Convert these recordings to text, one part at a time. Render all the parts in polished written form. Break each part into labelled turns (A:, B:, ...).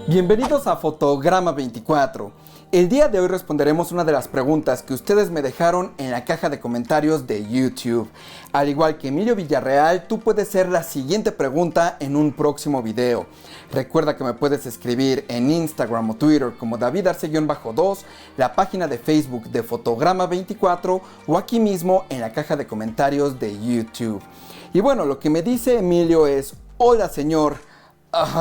A: Bienvenidos a Fotograma 24. El día de hoy responderemos una de las preguntas que ustedes me dejaron en la caja de comentarios de YouTube. Al igual que Emilio Villarreal, tú puedes hacer la siguiente pregunta en un próximo video. Recuerda que me puedes escribir en Instagram o Twitter como DavidArce-2, la página de Facebook de Fotograma 24 o aquí mismo en la caja de comentarios de YouTube. Y bueno, lo que me dice Emilio es: hola señor.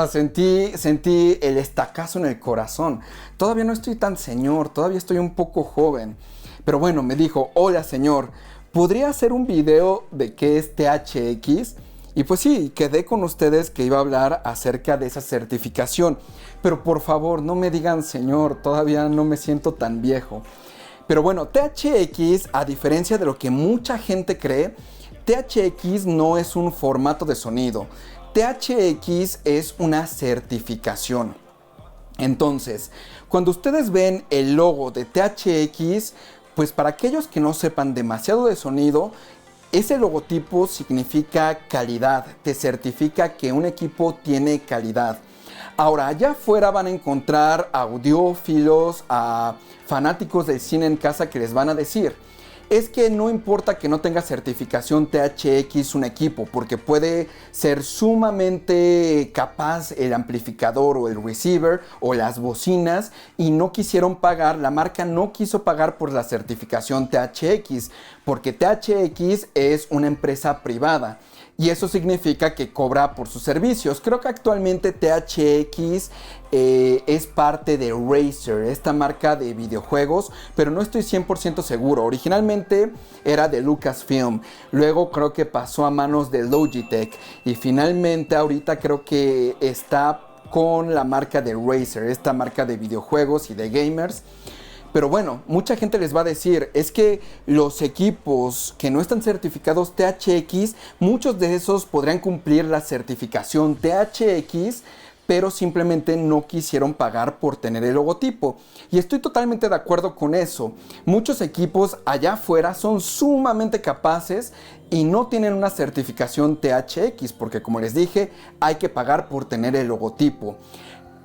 A: Sentí el estacazo en el corazón. Todavía no estoy tan señor, todavía estoy un poco joven. Pero bueno, me dijo: hola señor, ¿podría hacer un video de qué es THX? Y pues sí, quedé con ustedes que iba a hablar acerca de esa certificación. Pero por favor, no me digan señor, todavía no me siento tan viejo. Pero bueno, THX, a diferencia de lo que mucha gente cree, THX no es un formato de sonido. THX es una certificación. Entonces, cuando ustedes ven el logo de THX, pues para aquellos que no sepan demasiado de sonido, ese logotipo significa calidad, te certifica que un equipo tiene calidad. Ahora, allá afuera van a encontrar audiófilos, fanáticos del cine en casa que les van a decir: es que no importa que no tenga certificación THX un equipo, porque puede ser sumamente capaz el amplificador o el receiver o las bocinas, y no quisieron pagar, la marca no quiso pagar por la certificación THX, porque THX es una empresa privada. Y eso significa que cobra por sus servicios. Creo que actualmente THX es parte de Razer, esta marca de videojuegos, pero no estoy 100% seguro. Originalmente era de Lucasfilm, luego creo que pasó a manos de Logitech y finalmente ahorita creo que está con la marca de Razer, esta marca de videojuegos y de gamers. Pero bueno, mucha gente les va a decir: es que los equipos que no están certificados THX, muchos de esos podrían cumplir la certificación THX, pero simplemente no quisieron pagar por tener el logotipo. Y estoy totalmente de acuerdo con eso. Muchos equipos allá afuera son sumamente capaces y no tienen una certificación THX, porque como les dije, hay que pagar por tener el logotipo.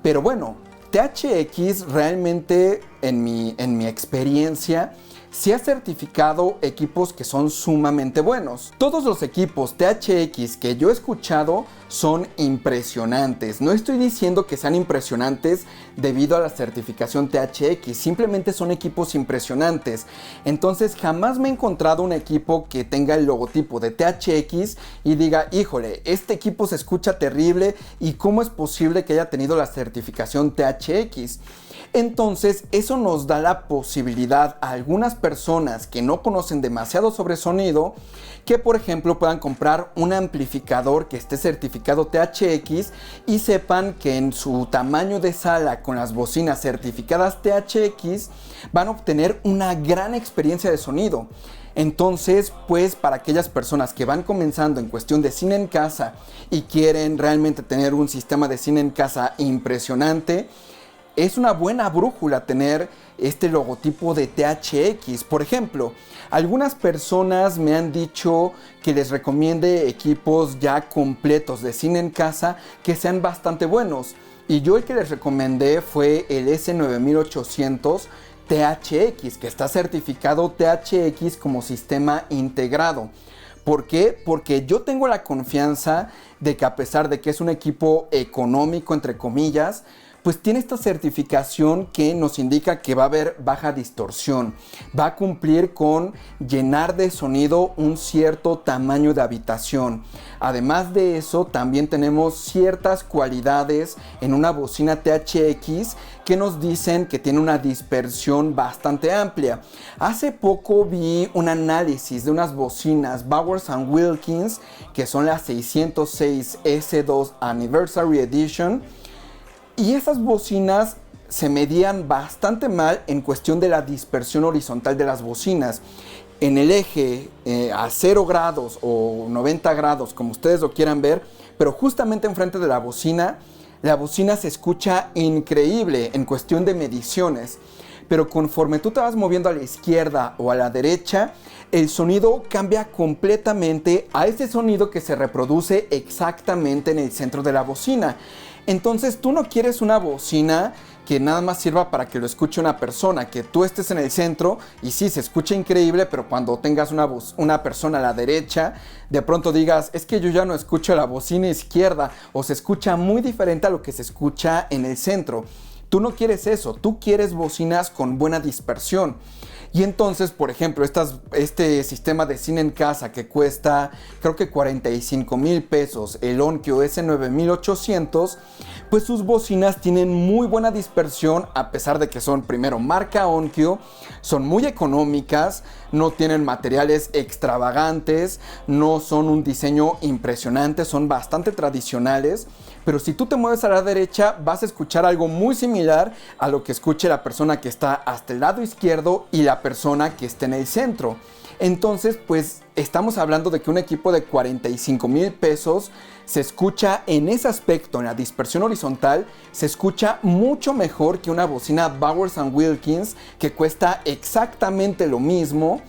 A: Pero bueno, THX realmente, en mi experiencia, sí ha certificado equipos que son sumamente buenos. Todos los equipos THX que yo he escuchado son impresionantes. No estoy diciendo que sean impresionantes debido a la certificación THX, simplemente son equipos impresionantes. Entonces jamás me he encontrado un equipo que tenga el logotipo de THX y diga: híjole, este equipo se escucha terrible y ¿cómo es posible que haya tenido la certificación THX? Entonces eso nos da la posibilidad a algunas personas que no conocen demasiado sobre sonido, que por ejemplo puedan comprar un amplificador que esté certificado THX y sepan que en su tamaño de sala con las bocinas certificadas THX van a obtener una gran experiencia de sonido. Entonces, pues para aquellas personas que van comenzando en cuestión de cine en casa y quieren realmente tener un sistema de cine en casa impresionante, es una buena brújula tener este logotipo de THX. Por ejemplo, algunas personas me han dicho que les recomiende equipos ya completos de cine en casa que sean bastante buenos. Y yo el que les recomendé fue el S9800 THX, que está certificado THX como sistema integrado. ¿Por qué? Porque yo tengo la confianza de que, a pesar de que es un equipo económico, entre comillas, pues tiene esta certificación que nos indica que va a haber baja distorsión, va a cumplir con llenar de sonido un cierto tamaño de habitación. Además de eso, también tenemos ciertas cualidades en una bocina THX que nos dicen que tiene una dispersión bastante amplia. Hace poco vi un análisis de unas bocinas Bowers & Wilkins, que son las 606 S2 Anniversary Edition, y esas bocinas se medían bastante mal en cuestión de la dispersión horizontal de las bocinas. En el eje a 0 grados o 90 grados, como ustedes lo quieran ver, pero justamente enfrente de la bocina se escucha increíble en cuestión de mediciones. pero conforme tú te vas moviendo a la izquierda o a la derecha, el sonido cambia completamente a ese sonido que se reproduce exactamente en el centro de la bocina. Entonces tú no quieres una bocina que nada más sirva para que lo escuche una persona, que tú estés en el centro y sí, se escucha increíble, pero cuando tengas una persona a la derecha, de pronto digas, es que yo ya no escucho la bocina izquierda, o se escucha muy diferente a lo que se escucha en el centro. Tú no quieres eso, tú quieres bocinas con buena dispersión. Y entonces, por ejemplo, este sistema de cine en casa que cuesta creo que 45,000 pesos, el Onkyo S9800, pues sus bocinas tienen muy buena dispersión, a pesar de que son primero marca Onkyo, son muy económicas, no tienen materiales extravagantes, no son un diseño impresionante, son bastante tradicionales. Pero si tú te mueves a la derecha, vas a escuchar algo muy similar a lo que escuche la persona que está hasta el lado izquierdo y la persona que está en el centro. Entonces, pues estamos hablando de que un equipo de 45,000 pesos se escucha en ese aspecto, en la dispersión horizontal, se escucha mucho mejor que una bocina Bowers & Wilkins que cuesta exactamente lo mismo,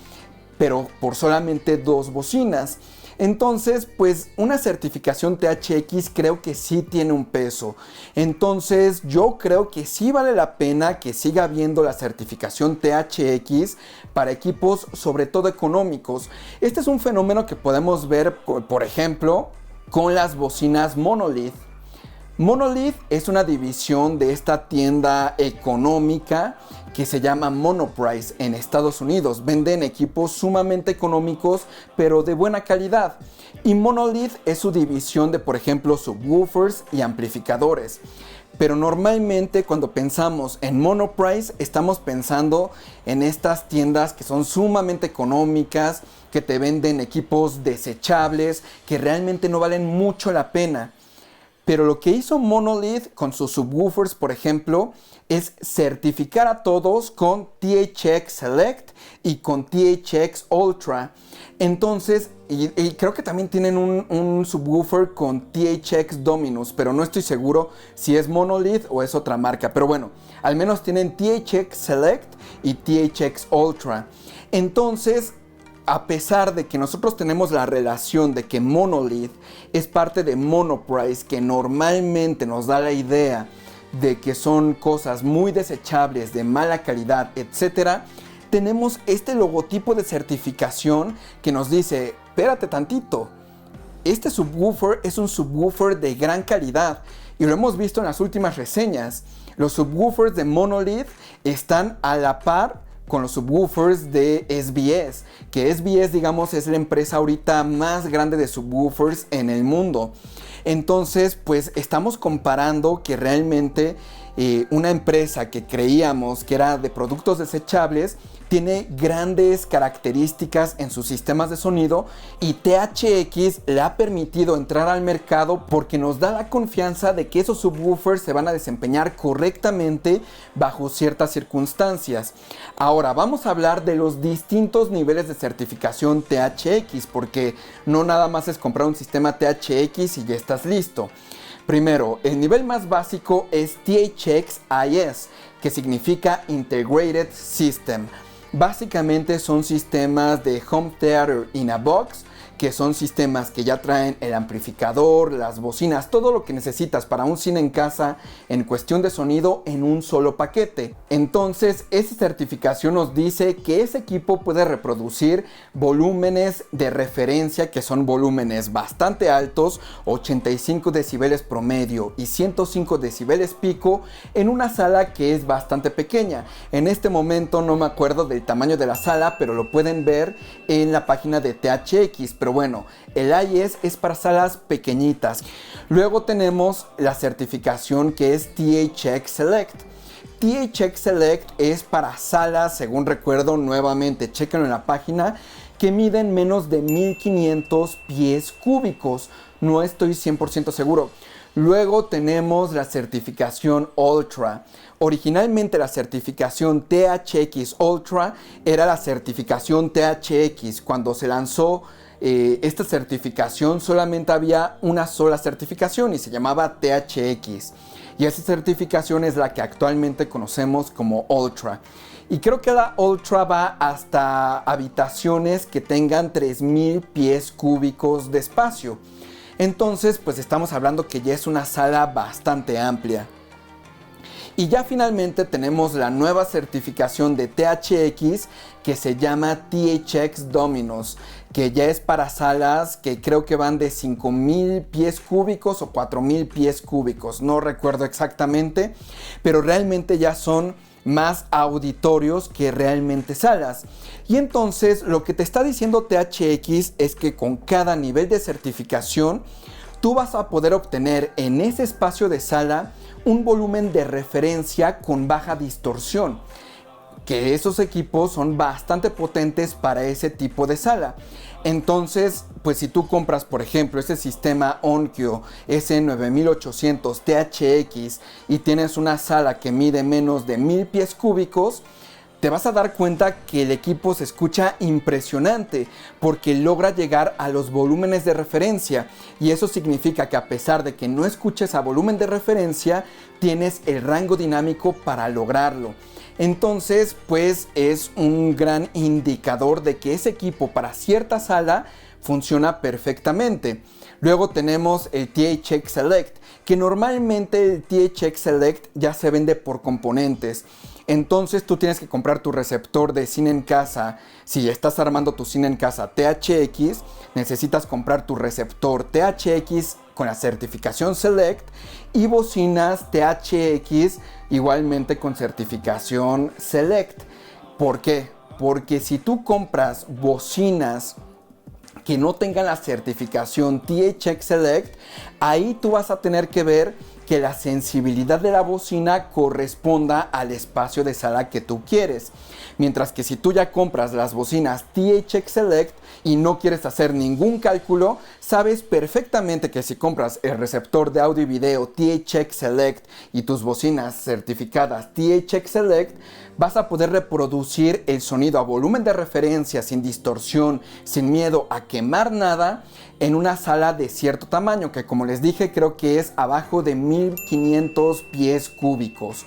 A: pero por solamente 2 bocinas. Entonces, pues una certificación THX creo que sí tiene un peso. Entonces, yo creo que sí vale la pena que siga habiendo la certificación THX para equipos, sobre todo económicos. Este es un fenómeno que podemos ver, por ejemplo, con las bocinas Monolith. Monolith es una división de esta tienda económica que se llama Monoprice en Estados Unidos. Venden equipos sumamente económicos pero de buena calidad. Y Monolith es su división de, por ejemplo, subwoofers y amplificadores. Pero normalmente cuando pensamos en Monoprice estamos pensando en estas tiendas que son sumamente económicas, que te venden equipos desechables, que realmente no valen mucho la pena. Pero lo que hizo Monolith con sus subwoofers, por ejemplo, es certificar a todos con THX Select y con THX Ultra. Entonces, y creo que también tienen un subwoofer con THX Dominus, pero no estoy seguro si es Monolith o es otra marca. Pero bueno, al menos tienen THX Select y THX Ultra. Entonces, a pesar de que nosotros tenemos la relación de que Monolith es parte de Monoprice, que normalmente nos da la idea de que son cosas muy desechables, de mala calidad, etc., tenemos este logotipo de certificación que nos dice, espérate tantito, este subwoofer es un subwoofer de gran calidad y lo hemos visto en las últimas reseñas. Los subwoofers de Monolith están a la par con los subwoofers de SBS, que SBS, digamos, es la empresa ahorita más grande de subwoofers en el mundo. Entonces, pues estamos comparando que realmente una empresa que creíamos que era de productos desechables tiene grandes características en sus sistemas de sonido, y THX le ha permitido entrar al mercado porque nos da la confianza de que esos subwoofers se van a desempeñar correctamente bajo ciertas circunstancias. Ahora vamos a hablar de los distintos niveles de certificación THX, porque no nada más es comprar un sistema THX y ya estás listo. Primero, el nivel más básico es THX IS, que significa Integrated System. Básicamente son sistemas de Home Theater in a Box, que son sistemas que ya traen el amplificador, las bocinas, todo lo que necesitas para un cine en casa en cuestión de sonido en un solo paquete. Entonces, esa certificación nos dice que ese equipo puede reproducir volúmenes de referencia, que son volúmenes bastante altos, 85 decibeles promedio y 105 decibeles pico, en una sala que es bastante pequeña. En este momento no me acuerdo del tamaño de la sala, pero lo pueden ver en la página de THX. Pero bueno, el IS es para salas pequeñitas. Luego tenemos la certificación que es THX Select. THX Select es para salas, según recuerdo, nuevamente chequenlo en la página, que miden menos de 1500 pies cúbicos. No estoy 100% seguro. Luego tenemos la certificación Ultra. Originalmente la certificación THX Ultra era la certificación THX. Cuando se lanzó esta certificación solamente había una sola certificación y se llamaba THX. y esa certificación es la que actualmente conocemos como Ultra. Y creo que la Ultra va hasta habitaciones que tengan 3000 pies cúbicos de espacio. Entonces, pues estamos hablando que ya es una sala bastante amplia. Y ya finalmente tenemos la nueva certificación de THX que se llama THX Dominos, que ya es para salas que creo que van de 5000 pies cúbicos o 4000 pies cúbicos, no recuerdo exactamente, pero realmente ya son más auditorios que realmente salas. Y entonces lo que te está diciendo THX es que con cada nivel de certificación tú vas a poder obtener en ese espacio de sala un volumen de referencia con baja distorsión, que esos equipos son bastante potentes para ese tipo de sala. Entonces, pues si tú compras, por ejemplo, ese sistema Onkyo S9800 THX y tienes una sala que mide menos de 1000 pies cúbicos, te vas a dar cuenta que el equipo se escucha impresionante porque logra llegar a los volúmenes de referencia, y eso significa que a pesar de que no escuches a volumen de referencia, tienes el rango dinámico para lograrlo. Entonces, pues es un gran indicador de que ese equipo para cierta sala funciona perfectamente. Luego tenemos el THX Select, que normalmente el THX Select ya se vende por componentes. Entonces tú tienes que comprar tu receptor de cine en casa. Si estás armando tu cine en casa THX, necesitas comprar tu receptor THX con la certificación Select y bocinas THX igualmente con certificación Select. ¿Por qué? Porque si tú compras bocinas que no tengan la certificación THX Select, ahí tú vas a tener que ver que la sensibilidad de la bocina corresponda al espacio de sala que tú quieres. Mientras que si tú ya compras las bocinas THX Select y no quieres hacer ningún cálculo, sabes perfectamente que si compras el receptor de audio y video THX Select y tus bocinas certificadas THX Select, vas a poder reproducir el sonido a volumen de referencia, sin distorsión, sin miedo a quemar nada, en una sala de cierto tamaño, que como les dije creo que es abajo de 1500 pies cúbicos.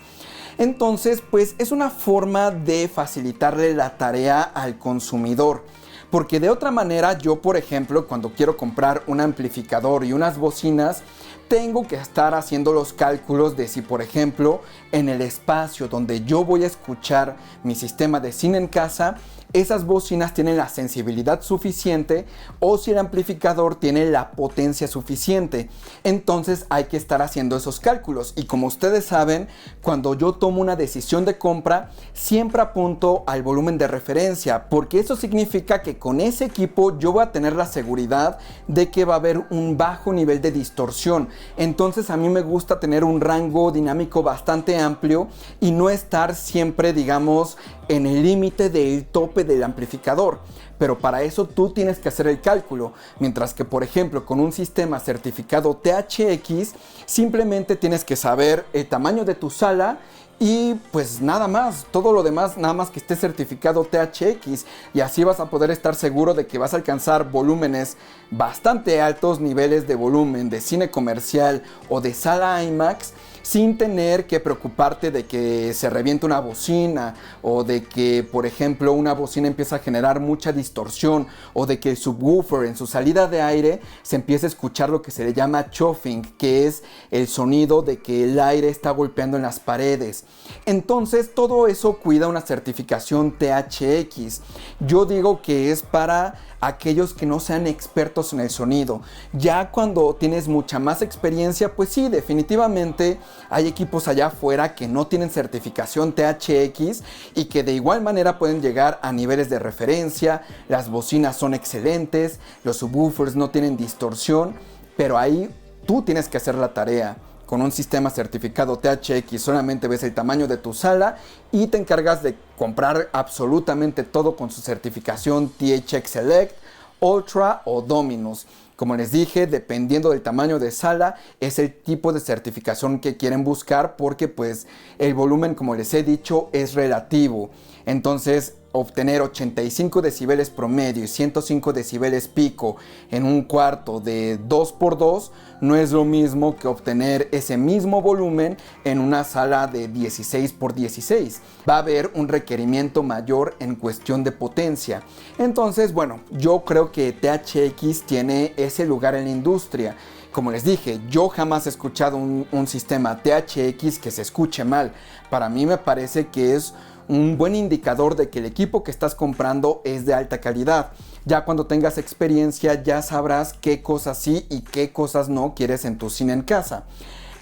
A: Entonces, pues es una forma de facilitarle la tarea al consumidor. Porque de otra manera, yo por ejemplo, cuando quiero comprar un amplificador y unas bocinas, tengo que estar haciendo los cálculos de si, por ejemplo, en el espacio donde yo voy a escuchar mi sistema de cine en casa, esas bocinas tienen la sensibilidad suficiente o si el amplificador tiene la potencia suficiente. Entonces hay que estar haciendo esos cálculos, y como ustedes saben, cuando yo tomo una decisión de compra siempre apunto al volumen de referencia, porque eso significa que con ese equipo yo voy a tener la seguridad de que va a haber un bajo nivel de distorsión. Entonces a mí me gusta tener un rango dinámico bastante amplio y no estar siempre, digamos, en el límite del tope del amplificador. Pero para eso tú tienes que hacer el cálculo, mientras que por ejemplo con un sistema certificado THX simplemente tienes que saber el tamaño de tu sala y pues nada más, todo lo demás nada más que esté certificado THX, y así vas a poder estar seguro de que vas a alcanzar volúmenes bastante altos, niveles de volumen de cine comercial o de sala IMAX, sin tener que preocuparte de que se reviente una bocina, o de que, por ejemplo, una bocina empieza a generar mucha distorsión, o de que el subwoofer en su salida de aire se empiece a escuchar lo que se le llama chuffing, que es el sonido de que el aire está golpeando en las paredes. Entonces todo eso cuida una certificación THX. Yo digo que es para aquellos que no sean expertos en el sonido. Ya cuando tienes mucha más experiencia, pues sí, definitivamente hay equipos allá afuera que no tienen certificación THX y que de igual manera pueden llegar a niveles de referencia. Las bocinas son excelentes, los subwoofers no tienen distorsión, pero ahí tú tienes que hacer la tarea. Con un sistema certificado THX solamente ves el tamaño de tu sala y te encargas de comprar absolutamente todo con su certificación THX Select, Ultra o Dominus. Como les dije, dependiendo del tamaño de sala es el tipo de certificación que quieren buscar, porque pues el volumen, como les he dicho, es relativo. Entonces, obtener 85 decibeles promedio y 105 decibeles pico en un cuarto de 2x2 no es lo mismo que obtener ese mismo volumen en una sala de 16x16. Va a haber un requerimiento mayor en cuestión de potencia. Entonces, bueno, yo creo que THX tiene ese lugar en la industria. Como les dije, yo jamás he escuchado un sistema THX que se escuche mal. Para mí me parece que es un buen indicador de que el equipo que estás comprando es de alta calidad. Ya cuando tengas experiencia ya sabrás qué cosas sí y qué cosas no quieres en tu cine en casa.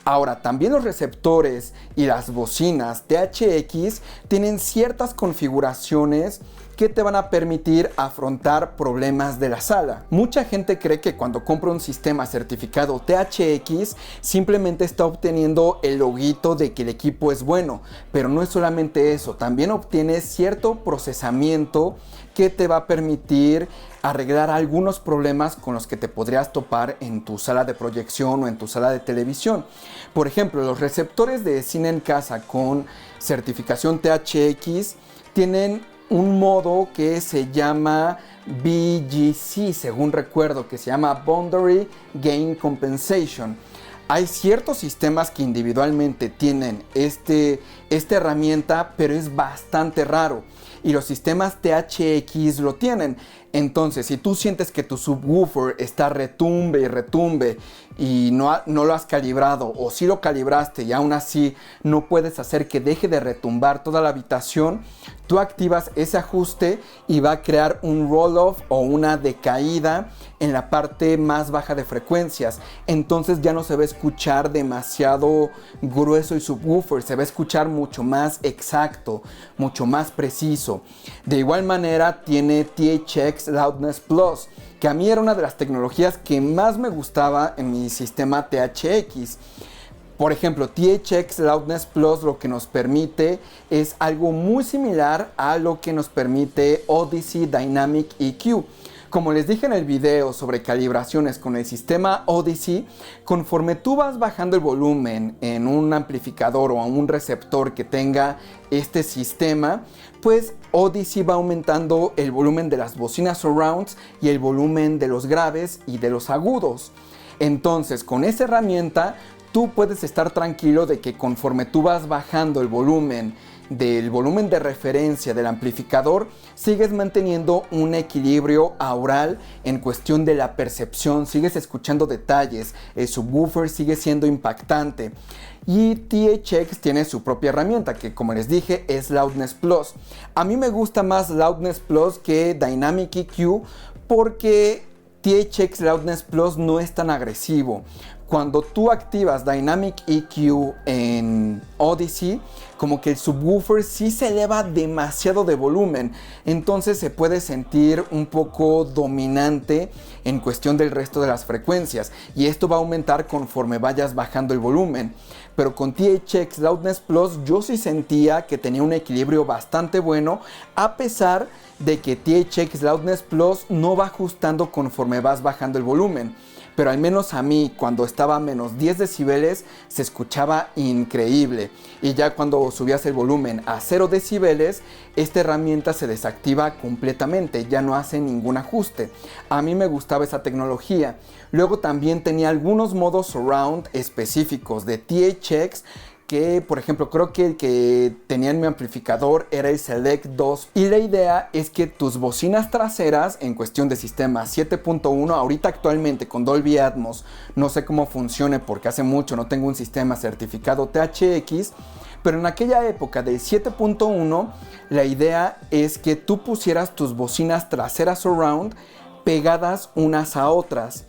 A: Ahora, también los receptores y las bocinas THX tienen ciertas configuraciones que te van a permitir afrontar problemas de la sala. Mucha gente cree que cuando compra un sistema certificado THX simplemente está obteniendo el loguito de que el equipo es bueno, pero no es solamente eso, también obtienes cierto procesamiento que te va a permitir arreglar algunos problemas con los que te podrías topar en tu sala de proyección o en tu sala de televisión. Por ejemplo, los receptores de cine en casa con certificación THX tienen un modo que se llama BGC, según recuerdo, que se llama Boundary Gain Compensation. Hay ciertos sistemas que individualmente tienen esta herramienta, pero es bastante raro. Y los sistemas THX lo tienen. Entonces, si tú sientes que tu subwoofer está retumbe y retumbe y no lo has calibrado, o si lo calibraste y aún así no puedes hacer que deje de retumbar toda la habitación, tú activas ese ajuste y va a crear un roll-off o una decaída en la parte más baja de frecuencias. Entonces ya no se va a escuchar demasiado grueso el subwoofer, se va a escuchar mucho más exacto, mucho más preciso. De igual manera tiene THX Loudness Plus, que a mí era una de las tecnologías que más me gustaba en mi sistema THX. Por ejemplo, THX Loudness Plus lo que nos permite es algo muy similar a lo que nos permite Odyssey Dynamic EQ. Como les dije en el video sobre calibraciones con el sistema Odyssey, conforme tú vas bajando el volumen en un amplificador o en un receptor que tenga este sistema, pues Odyssey va aumentando el volumen de las bocinas surrounds y el volumen de los graves y de los agudos. Entonces, con esa herramienta, tú puedes estar tranquilo de que conforme tú vas bajando el volumen de referencia del amplificador, sigues manteniendo un equilibrio aural en cuestión de la percepción, sigues escuchando detalles, el subwoofer sigue siendo impactante. Y THX tiene su propia herramienta que, como les dije, es Loudness Plus. A mí me gusta más Loudness Plus que Dynamic EQ porque THX Loudness Plus no es tan agresivo. Cuando tú activas Dynamic EQ en Odyssey, como que el subwoofer sí se eleva demasiado de volumen, entonces se puede sentir un poco dominante en cuestión del resto de las frecuencias, y esto va a aumentar conforme vayas bajando el volumen. Pero con THX Loudness Plus yo sí sentía que tenía un equilibrio bastante bueno, a pesar de que THX Loudness Plus no va ajustando conforme vas bajando el volumen. Pero al menos a mí, cuando estaba a menos 10 decibeles, se escuchaba increíble. Y ya cuando subías el volumen a 0 decibeles, esta herramienta se desactiva completamente, ya no hace ningún ajuste. A mí me gustaba esa tecnología. Luego también tenía algunos modos surround específicos de THX, que por ejemplo creo que el que tenía en mi amplificador era el Select 2, y la idea es que tus bocinas traseras en cuestión de sistema 7.1, ahorita actualmente con Dolby Atmos no sé cómo funcione porque hace mucho no tengo un sistema certificado THX, pero en aquella época del 7.1 la idea es que tú pusieras tus bocinas traseras surround pegadas unas a otras.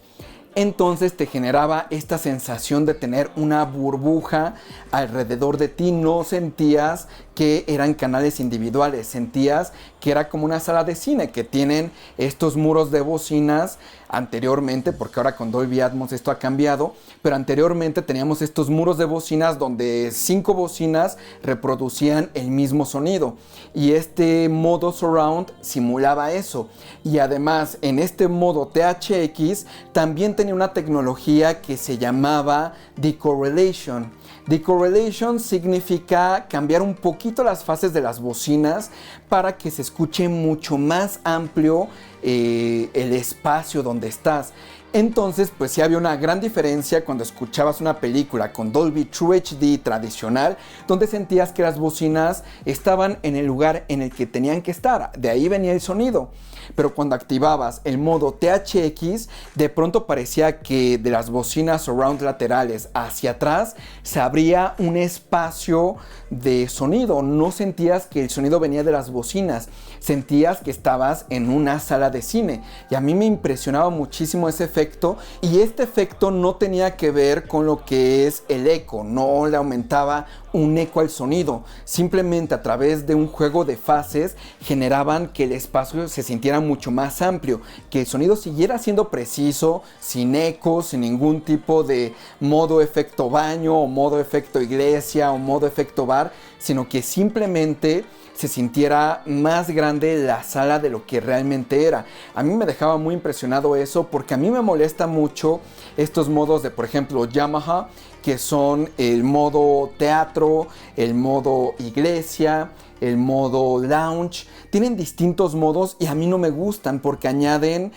A: Entonces te generaba esta sensación de tener una burbuja alrededor de ti. No sentías que eran canales individuales, sentías que era como una sala de cine, que tienen estos muros de bocinas anteriormente, porque ahora con Dolby Atmos esto ha cambiado, pero anteriormente teníamos estos muros de bocinas donde 5 bocinas reproducían el mismo sonido, y este modo surround simulaba eso. Y además en este modo THX también tenía una tecnología que se llamaba decorrelation. Decorrelation significa cambiar un poquito las fases de las bocinas para que se escuche mucho más amplio el espacio donde estás. Entonces, pues sí había una gran diferencia cuando escuchabas una película con Dolby True HD tradicional, donde sentías que las bocinas estaban en el lugar en el que tenían que estar, de ahí venía el sonido. Pero cuando activabas el modo THX, de pronto parecía que de las bocinas surround laterales hacia atrás se abría un espacio de sonido. No sentías que el sonido venía de las bocinas, sentías que estabas en una sala de cine. Y a mí me impresionaba muchísimo ese efecto, y este efecto no tenía que ver con lo que es el eco, no le aumentaba un eco al sonido, simplemente a través de un juego de fases generaban que el espacio se sintiera mucho más amplio, que el sonido siguiera siendo preciso, sin eco, sin ningún tipo de modo efecto baño o modo efecto iglesia o modo efecto bar, sino que simplemente se sintiera más grande la sala de lo que realmente era. A mí me dejaba muy impresionado eso, porque a mí me molesta mucho estos modos de, por ejemplo, Yamaha, que son el modo teatro, el modo iglesia, el modo lounge. Tienen distintos modos y a mí no me gustan porque añaden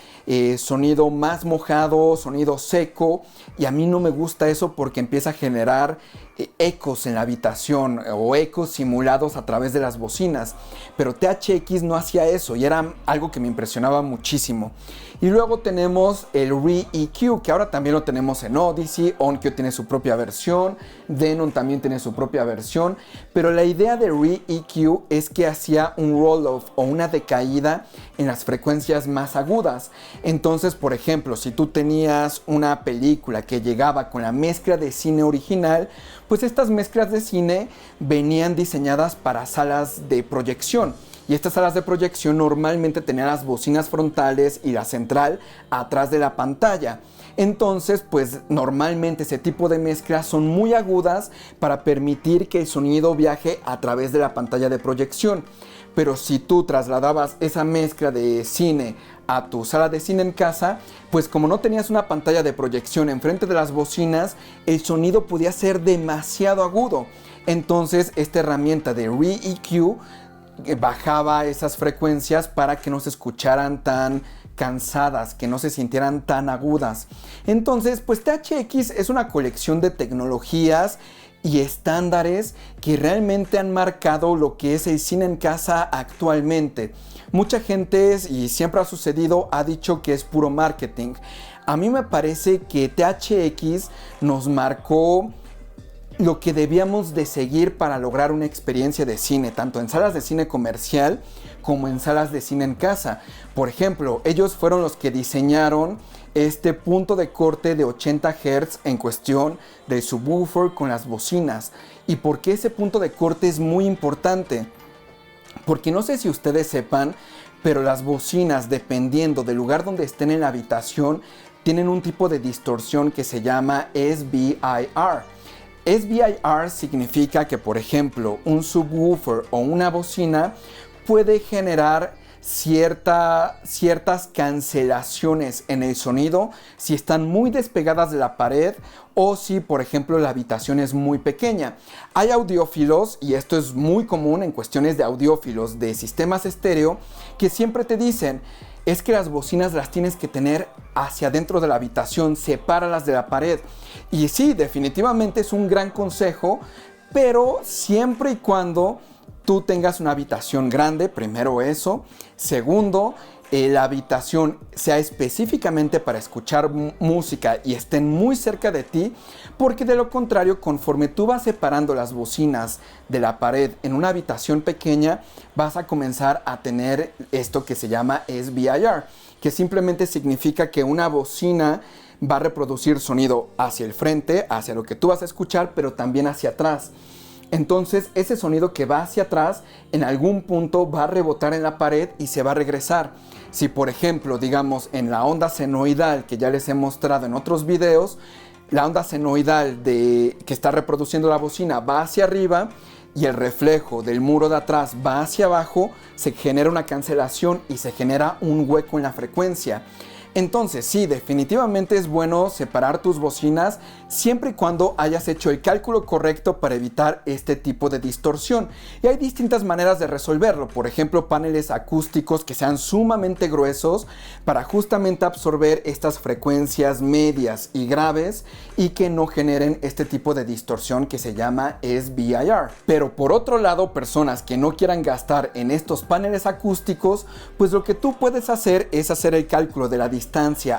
A: sonido más mojado, sonido seco, y a mí no me gusta eso porque empieza a generar ecos en la habitación o ecos simulados a través de las bocinas. Pero THX no hacía eso y era algo que me impresionaba muchísimo. Y luego tenemos el Re-EQ, que ahora también lo tenemos en Odyssey. Onkyo tiene su propia versión, Denon también tiene su propia versión, pero la idea de Re-EQ es que hacía un roll-off o una decaída en las frecuencias más agudas. Entonces, por ejemplo, si tú tenías una película que llegaba con la mezcla de cine original, pues estas mezclas de cine venían diseñadas para salas de proyección. Y estas salas de proyección normalmente tenían las bocinas frontales y la central atrás de la pantalla. Entonces, pues normalmente ese tipo de mezclas son muy agudas para permitir que el sonido viaje a través de la pantalla de proyección. Pero si tú trasladabas esa mezcla de cine a tu sala de cine en casa, pues como no tenías una pantalla de proyección enfrente de las bocinas, el sonido podía ser demasiado agudo. Entonces, esta herramienta de Re-EQ bajaba esas frecuencias para que no se escucharan tan cansadas, que no se sintieran tan agudas. Entonces, pues THX es una colección de tecnologías y estándares que realmente han marcado lo que es el cine en casa actualmente. Mucha gente, y siempre ha sucedido, ha dicho que es puro marketing. A mí me parece que THX nos marcó lo que debíamos de seguir para lograr una experiencia de cine, tanto en salas de cine comercial como en salas de cine en casa. Por ejemplo, ellos fueron los que diseñaron este punto de corte de 80 Hz en cuestión del subwoofer con las bocinas. ¿Y por qué ese punto de corte es muy importante? Porque no sé si ustedes sepan, pero las bocinas, dependiendo del lugar donde estén en la habitación, tienen un tipo de distorsión que se llama SBIR. SBIR significa que, por ejemplo, un subwoofer o una bocina puede generar ciertas cancelaciones en el sonido si están muy despegadas de la pared o si, por ejemplo, la habitación es muy pequeña. Hay audiófilos, y esto es muy común en cuestiones de audiófilos de sistemas estéreo, que siempre te dicen: es que las bocinas las tienes que tener hacia adentro de la habitación, sepáralas de la pared. Y sí, definitivamente es un gran consejo, pero siempre y cuando tú tengas una habitación grande, primero eso. Segundo, la habitación sea específicamente para escuchar música y estén muy cerca de ti, porque de lo contrario, conforme tú vas separando las bocinas de la pared en una habitación pequeña, vas a comenzar a tener esto que se llama SBIR, que simplemente significa que una bocina va a reproducir sonido hacia el frente, hacia lo que tú vas a escuchar, pero también hacia atrás. Entonces ese sonido que va hacia atrás en algún punto va a rebotar en la pared y se va a regresar. Si por ejemplo, digamos en la onda senoidal que ya les he mostrado en otros videos, la onda senoidal que está reproduciendo la bocina va hacia arriba y el reflejo del muro de atrás va hacia abajo, se genera una cancelación y se genera un hueco en la frecuencia. Entonces sí, definitivamente es bueno separar tus bocinas siempre y cuando hayas hecho el cálculo correcto para evitar este tipo de distorsión. Y hay distintas maneras de resolverlo, por ejemplo paneles acústicos que sean sumamente gruesos para justamente absorber estas frecuencias medias y graves y que no generen este tipo de distorsión que se llama SBIR. Pero por otro lado, personas que no quieran gastar en estos paneles acústicos, pues lo que tú puedes hacer es hacer el cálculo de la distancia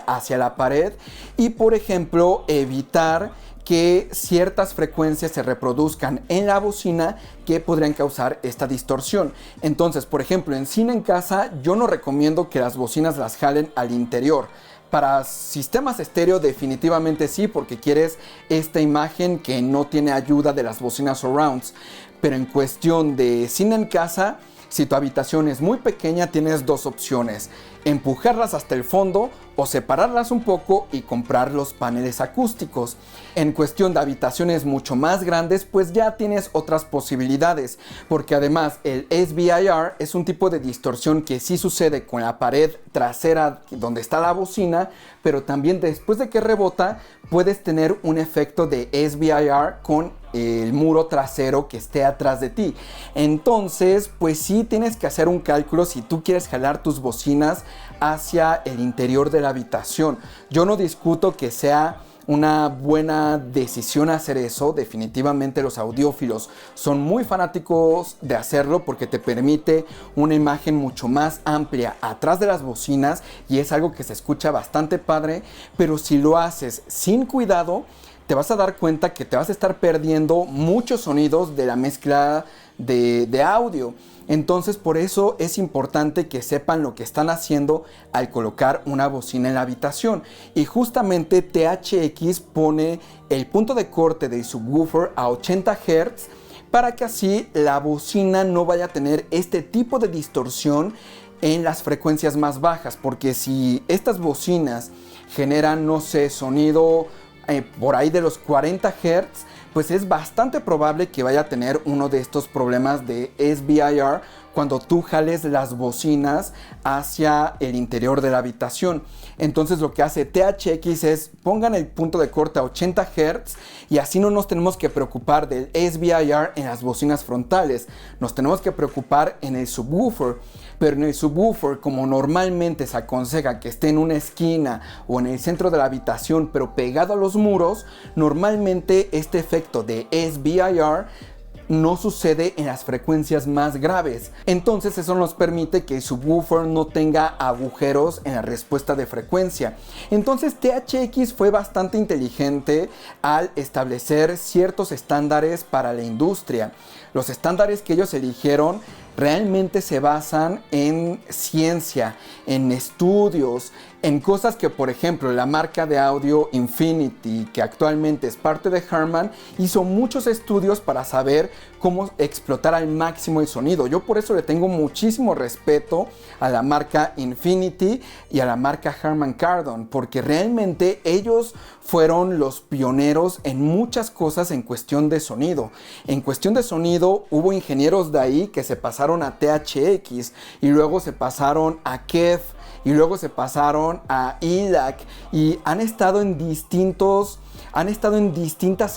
A: hacia la pared y por ejemplo evitar que ciertas frecuencias se reproduzcan en la bocina que podrían causar esta distorsión. Entonces, por ejemplo, en cine en casa yo no recomiendo que las bocinas las jalen al interior. Para sistemas estéreo definitivamente sí, porque quieres esta imagen que no tiene ayuda de las bocinas surrounds. Pero en cuestión de cine en casa, si tu habitación es muy pequeña, tienes dos opciones: empujarlas hasta el fondo o separarlas un poco y comprar los paneles acústicos. En cuestión de habitaciones mucho más grandes, pues ya tienes otras posibilidades, porque además el SBIR es un tipo de distorsión que sí sucede con la pared trasera donde está la bocina, pero también después de que rebota puedes tener un efecto de SBIR con el muro trasero que esté atrás de ti. Entonces, pues sí tienes que hacer un cálculo si tú quieres jalar tus bocinas hacia el interior de la habitación. Yo no discuto que sea una buena decisión hacer eso. Definitivamente los audiófilos son muy fanáticos de hacerlo porque te permite una imagen mucho más amplia atrás de las bocinas y es algo que se escucha bastante padre, pero si lo haces sin cuidado, te vas a dar cuenta que te vas a estar perdiendo muchos sonidos de la mezcla de audio. Entonces por eso es importante que sepan lo que están haciendo al colocar una bocina en la habitación. Y justamente THX pone el punto de corte del subwoofer a 80 Hz para que así la bocina no vaya a tener este tipo de distorsión en las frecuencias más bajas. Porque si estas bocinas generan, no sé, sonido por ahí de los 40 Hz, pues es bastante probable que vaya a tener uno de estos problemas de SBIR cuando tú jales las bocinas hacia el interior de la habitación. Entonces lo que hace THX es pongan el punto de corte a 80 Hz y así no nos tenemos que preocupar del SBIR en las bocinas frontales, nos tenemos que preocupar en el subwoofer. Pero en el subwoofer, como normalmente se aconseja que esté en una esquina o en el centro de la habitación pero pegado a los muros, normalmente este efecto de SBIR no sucede en las frecuencias más graves. Entonces eso nos permite que el subwoofer no tenga agujeros en la respuesta de frecuencia. Entonces THX fue bastante inteligente al establecer ciertos estándares para la industria. Los estándares que ellos eligieron realmente se basan en ciencia, en estudios, en cosas que, por ejemplo, la marca de audio Infinity, que actualmente es parte de Harman, hizo muchos estudios para saber cómo explotar al máximo el sonido. Yo por eso le tengo muchísimo respeto a la marca Infinity y a la marca Harman Kardon, porque realmente ellos fueron los pioneros en muchas cosas en cuestión de sonido. En cuestión de sonido hubo ingenieros de ahí que se pasaron a THX y luego se pasaron a KEF y luego se pasaron a ELAC y han estado en distintas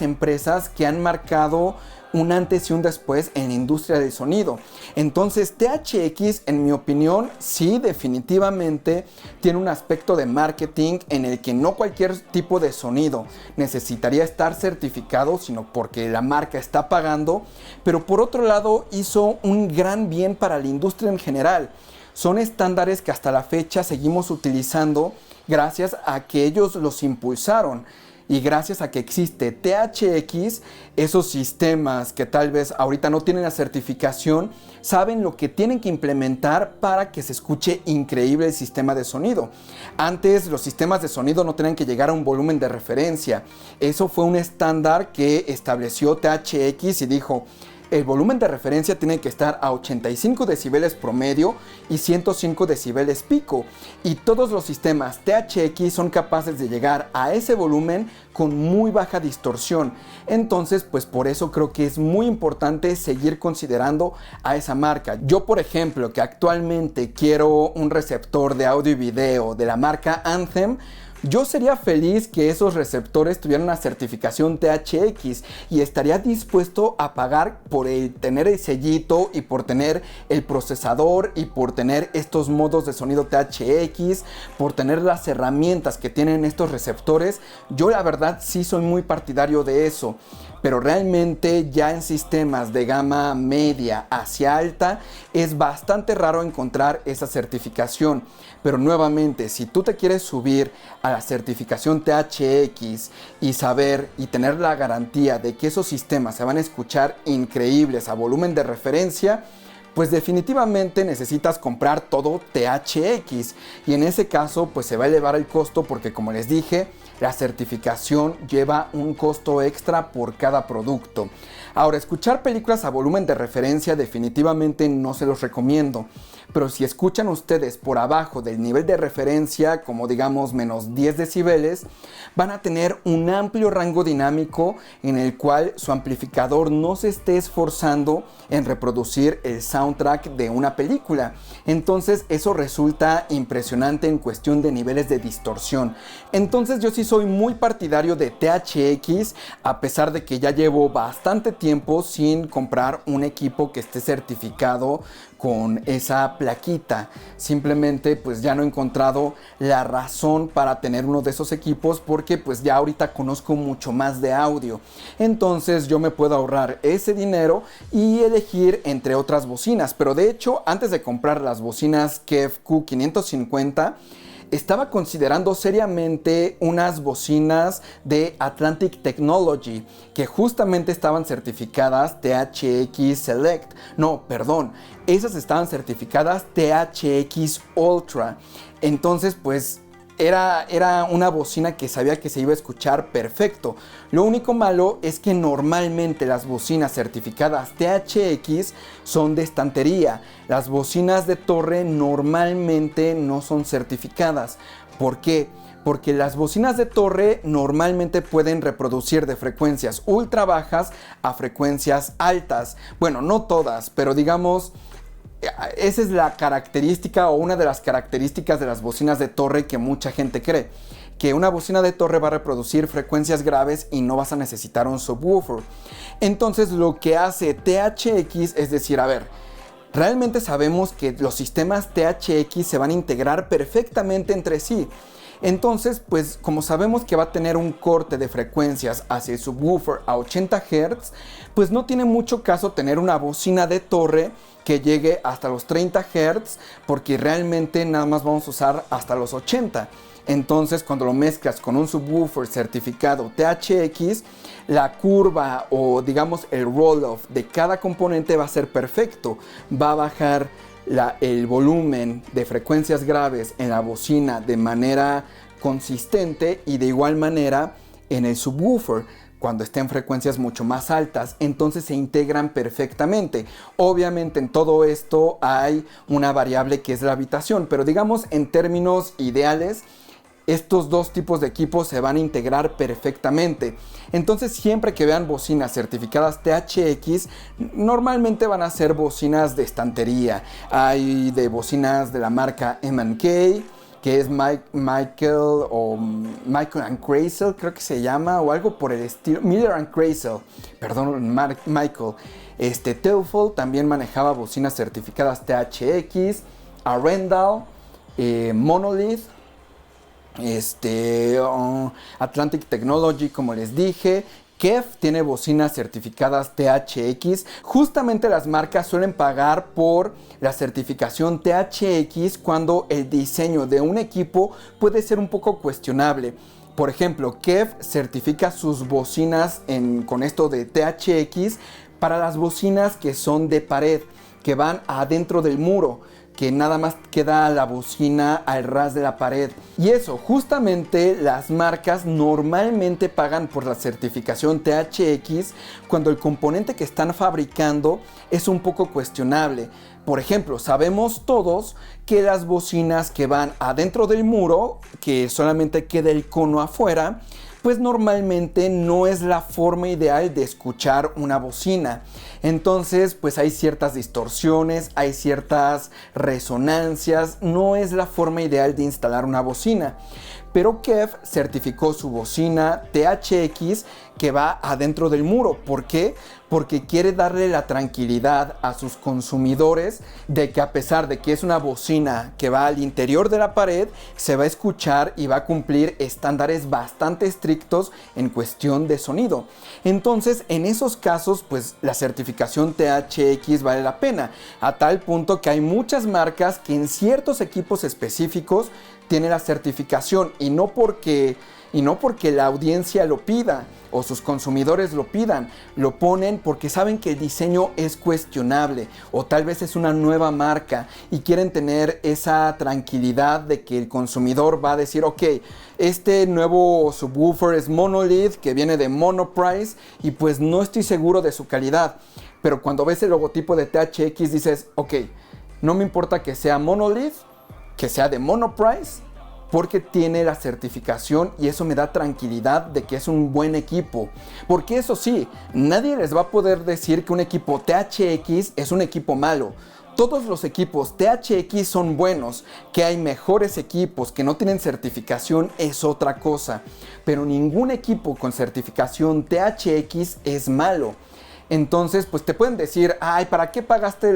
A: empresas que han marcado un antes y un después en la industria del sonido. Entonces THX, en mi opinión, sí, definitivamente tiene un aspecto de marketing en el que no cualquier tipo de sonido necesitaría estar certificado, sino porque la marca está pagando, pero por otro lado hizo un gran bien para la industria en general. Son estándares que hasta la fecha seguimos utilizando gracias a que ellos los impulsaron. y gracias a que existe THX, esos sistemas que tal vez ahorita no tienen la certificación, saben lo que tienen que implementar para que se escuche increíble el sistema de sonido. Antes los sistemas de sonido no tenían que llegar a un volumen de referencia. Eso fue un estándar que estableció THX y dijo: el volumen de referencia tiene que estar a 85 decibeles promedio y 105 decibeles pico. Y todos los sistemas THX son capaces de llegar a ese volumen con muy baja distorsión. Entonces, pues por eso creo que es muy importante seguir considerando a esa marca. Yo, por ejemplo, que actualmente quiero un receptor de audio y video de la marca Anthem, yo sería feliz que esos receptores tuvieran una certificación THX y estaría dispuesto a pagar por tener el sellito y por tener el procesador y por tener estos modos de sonido THX, por tener las herramientas que tienen estos receptores. Yo la verdad sí soy muy partidario de eso, pero realmente ya en sistemas de gama media hacia alta es bastante raro encontrar esa certificación. Pero nuevamente, si tú te quieres subir a la certificación THX y saber y tener la garantía de que esos sistemas se van a escuchar increíbles a volumen de referencia, pues definitivamente necesitas comprar todo THX, y en ese caso pues se va a elevar el costo porque, como les dije, la certificación lleva un costo extra por cada producto. Ahora, escuchar películas a volumen de referencia definitivamente no se los recomiendo, pero si escuchan ustedes por abajo del nivel de referencia, como digamos menos 10 decibeles, van a tener un amplio rango dinámico en el cual su amplificador no se esté esforzando en reproducir el soundtrack de una película. Entonces eso resulta impresionante en cuestión de niveles de distorsión. Entonces yo sí soy muy partidario de THX, a pesar de que ya llevo bastante tiempo sin comprar un equipo que esté certificado con esa plaquita. Simplemente pues ya no he encontrado la razón para tener uno de esos equipos, porque pues ya ahorita conozco mucho más de audio. Entonces yo me puedo ahorrar ese dinero y elegir entre otras bocinas. Pero de hecho, antes de comprar las bocinas KEF Q550, estaba considerando seriamente unas bocinas de Atlantic Technology que justamente estaban certificadas THX Select. No, perdón, esas estaban certificadas THX Ultra. Entonces pues era una bocina que sabía que se iba a escuchar perfecto. Lo único malo es que normalmente las bocinas certificadas THX son de estantería. Las bocinas de torre normalmente no son certificadas. ¿Por qué? Porque las bocinas de torre normalmente pueden reproducir de frecuencias ultra bajas a frecuencias altas. Bueno, no todas, pero digamos, esa es la característica o una de las características de las bocinas de torre que mucha gente cree. Que una bocina de torre va a reproducir frecuencias graves y no vas a necesitar un subwoofer. Entonces lo que hace THX es decir, a ver, realmente sabemos que los sistemas THX se van a integrar perfectamente entre sí. Entonces, pues como sabemos que va a tener un corte de frecuencias hacia el subwoofer a 80 Hz, pues no tiene mucho caso tener una bocina de torre que llegue hasta los 30 Hz, porque realmente nada más vamos a usar hasta los 80. Entonces, cuando lo mezclas con un subwoofer certificado THX, la curva o digamos el roll-off de cada componente va a ser perfecto. Va a bajar el volumen de frecuencias graves en la bocina de manera consistente y de igual manera en el subwoofer cuando esté en frecuencias mucho más altas. Entonces se integran perfectamente. Obviamente en todo esto hay una variable que es la habitación, pero digamos en términos ideales estos dos tipos de equipos se van a integrar perfectamente. Entonces siempre que vean bocinas certificadas THX, normalmente van a ser bocinas de estantería. Hay de bocinas de la marca M&K, que es Michael and Crazel, creo que se llama, o algo por el estilo. Miller and Crazel, perdón, Michael. Teufel también manejaba bocinas certificadas THX. Arendal, Monolith, Atlantic Technology, como les dije. KEF tiene bocinas certificadas THX. Justamente las marcas suelen pagar por la certificación THX cuando el diseño de un equipo puede ser un poco cuestionable. Por ejemplo, KEF certifica sus bocinas con esto de THX para las bocinas que son de pared, que van adentro del muro, que nada más queda la bocina al ras de la pared. Y eso, justamente las marcas normalmente pagan por la certificación THX cuando el componente que están fabricando es un poco cuestionable. Por ejemplo, sabemos todos que las bocinas que van adentro del muro, que solamente queda el cono afuera, pues normalmente no es la forma ideal de escuchar una bocina. Entonces, pues hay ciertas distorsiones, hay ciertas resonancias, no es la forma ideal de instalar una bocina. Pero KEF certificó su bocina THX que va adentro del muro. ¿Por qué? Porque quiere darle la tranquilidad a sus consumidores de que a pesar de que es una bocina que va al interior de la pared, se va a escuchar y va a cumplir estándares bastante estrictos en cuestión de sonido. Entonces, en esos casos, pues la certificación THX vale la pena, a tal punto que hay muchas marcas que en ciertos equipos específicos tienen la certificación y no porque la audiencia lo pida o sus consumidores lo pidan, lo ponen porque saben que el diseño es cuestionable o tal vez es una nueva marca y quieren tener esa tranquilidad de que el consumidor va a decir, ok, este nuevo subwoofer es Monolith que viene de Monoprice y pues no estoy seguro de su calidad. Pero cuando ves el logotipo de THX dices, ok, no me importa que sea Monolith, que sea de Monoprice, porque tiene la certificación y eso me da tranquilidad de que es un buen equipo. Porque eso sí, nadie les va a poder decir que un equipo THX es un equipo malo. Todos los equipos THX son buenos, que hay mejores equipos que no tienen certificación es otra cosa. Pero ningún equipo con certificación THX es malo. Entonces, pues te pueden decir, ay, ¿para qué pagaste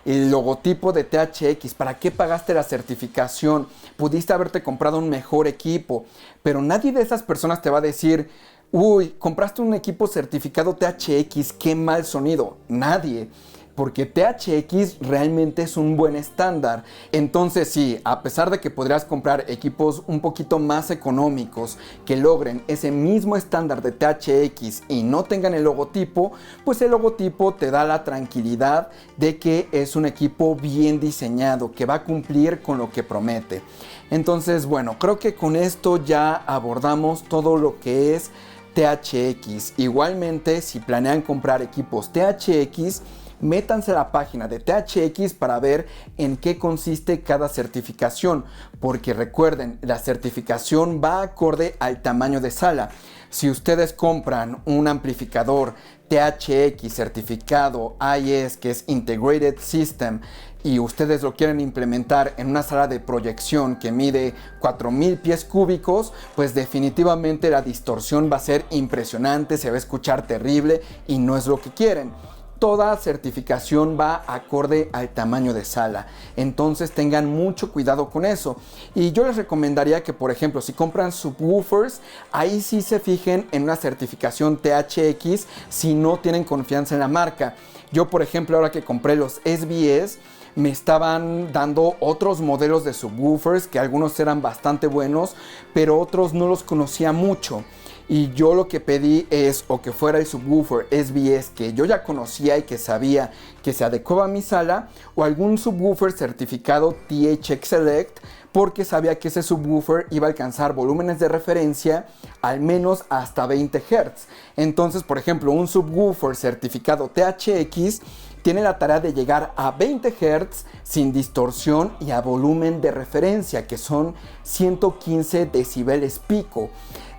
A: el logotipo de THX? ¿Para qué pagaste la certificación? Pudiste haberte comprado un mejor equipo. Pero nadie de esas personas te va a decir, uy, compraste un equipo certificado THX, qué mal sonido. Nadie. Porque THX realmente es un buen estándar. Entonces sí, a pesar de que podrías comprar equipos un poquito más económicos que logren ese mismo estándar de THX y no tengan el logotipo, pues el logotipo te da la tranquilidad de que es un equipo bien diseñado, que va a cumplir con lo que promete. Entonces, bueno, creo que con esto ya abordamos todo lo que es THX. Igualmente, si planean comprar equipos THX, métanse a la página de THX para ver en qué consiste cada certificación, porque recuerden, la certificación va acorde al tamaño de sala. Si ustedes compran un amplificador THX certificado IS, que es Integrated System, y ustedes lo quieren implementar en una sala de proyección que mide 4000 pies cúbicos, pues definitivamente la distorsión va a ser impresionante, se va a escuchar terrible y no es lo que quieren. Toda certificación va acorde al tamaño de sala, entonces tengan mucho cuidado con eso. Y yo les recomendaría que, por ejemplo, si compran subwoofers, ahí sí se fijen en una certificación THX si no tienen confianza en la marca. Yo, por ejemplo, ahora que compré los SBS, me estaban dando otros modelos de subwoofers que algunos eran bastante buenos, pero otros no los conocía mucho. Y yo lo que pedí es o que fuera el subwoofer SBS que yo ya conocía y que sabía que se adecuaba a mi sala, o algún subwoofer certificado THX Select, porque sabía que ese subwoofer iba a alcanzar volúmenes de referencia al menos hasta 20 Hz. Entonces, por ejemplo, un subwoofer certificado THX tiene la tarea de llegar a 20 Hz sin distorsión y a volumen de referencia, que son 115 decibeles pico.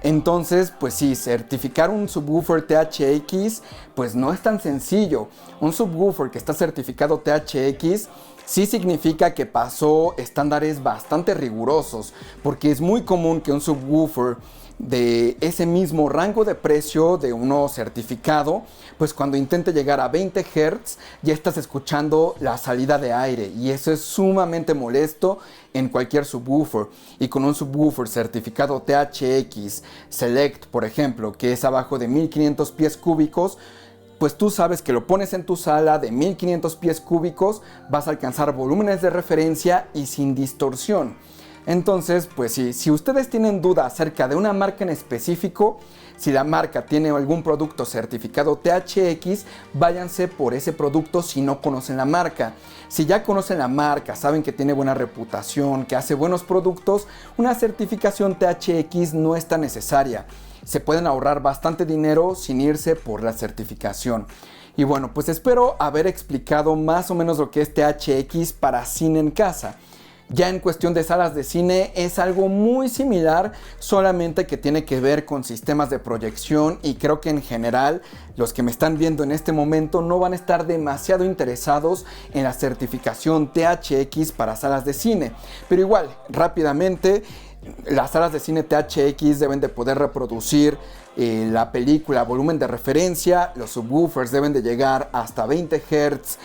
A: Entonces, pues sí, certificar un subwoofer THX pues no es tan sencillo. Un subwoofer que está certificado THX sí significa que pasó estándares bastante rigurosos, porque es muy común que un subwoofer de ese mismo rango de precio de uno certificado, pues cuando intente llegar a 20 Hz ya estás escuchando la salida de aire, y eso es sumamente molesto en cualquier subwoofer. Y con un subwoofer certificado THX Select, por ejemplo, que es abajo de 1500 pies cúbicos, pues tú sabes que lo pones en tu sala de 1500 pies cúbicos, vas a alcanzar volúmenes de referencia y sin distorsión. Entonces, pues sí, si ustedes tienen duda acerca de una marca en específico, si la marca tiene algún producto certificado THX, váyanse por ese producto si no conocen la marca. Si ya conocen la marca, saben que tiene buena reputación, que hace buenos productos, una certificación THX no es tan necesaria. Se pueden ahorrar bastante dinero sin irse por la certificación. Y bueno, pues espero haber explicado más o menos lo que es THX para cine en casa. Ya en cuestión de salas de cine es algo muy similar, solamente que tiene que ver con sistemas de proyección, y creo que en general los que me están viendo en este momento no van a estar demasiado interesados en la certificación THX para salas de cine. Pero igual, rápidamente, las salas de cine THX deben de poder reproducir la película a volumen de referencia, los subwoofers deben de llegar hasta 20 Hz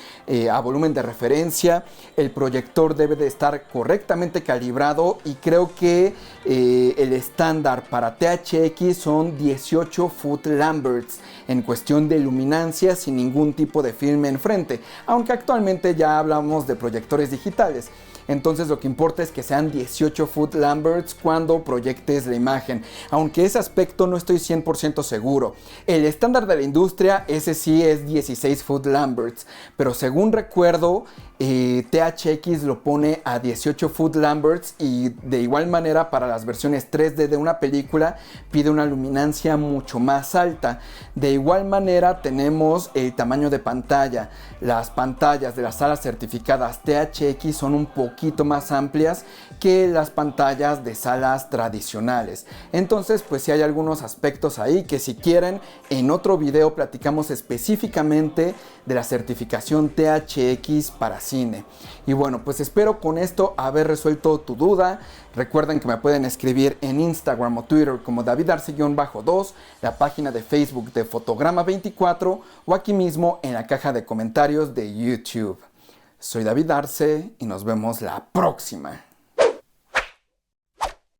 A: a volumen de referencia, el proyector debe de estar correctamente calibrado, y creo que el estándar para THX son 18 Foot Lamberts en cuestión de luminancia sin ningún tipo de filme enfrente, aunque actualmente ya hablamos de proyectores digitales. Entonces lo que importa es que sean 18 Foot Lamberts cuando proyectes la imagen, aunque ese aspecto no estoy 100% seguro. El estándar de la industria, ese sí es 16 Foot Lamberts, pero según recuerdo, THX lo pone a 18 Foot Lamberts, y de igual manera para las versiones 3D de una película pide una luminancia mucho más alta. De igual manera tenemos el tamaño de pantalla. Las pantallas de las salas certificadas THX son un poquito más amplias que las pantallas de salas tradicionales. Entonces, pues sí hay algunos aspectos ahí que, si quieren, en otro video platicamos específicamente de la certificación THX para cine. Y bueno, pues espero con esto haber resuelto tu duda. Recuerden que me pueden escribir en Instagram o Twitter como David Arce-2, la página de Facebook de Fotograma 24, o aquí mismo en la caja de comentarios de YouTube. Soy David Arce y nos vemos la próxima.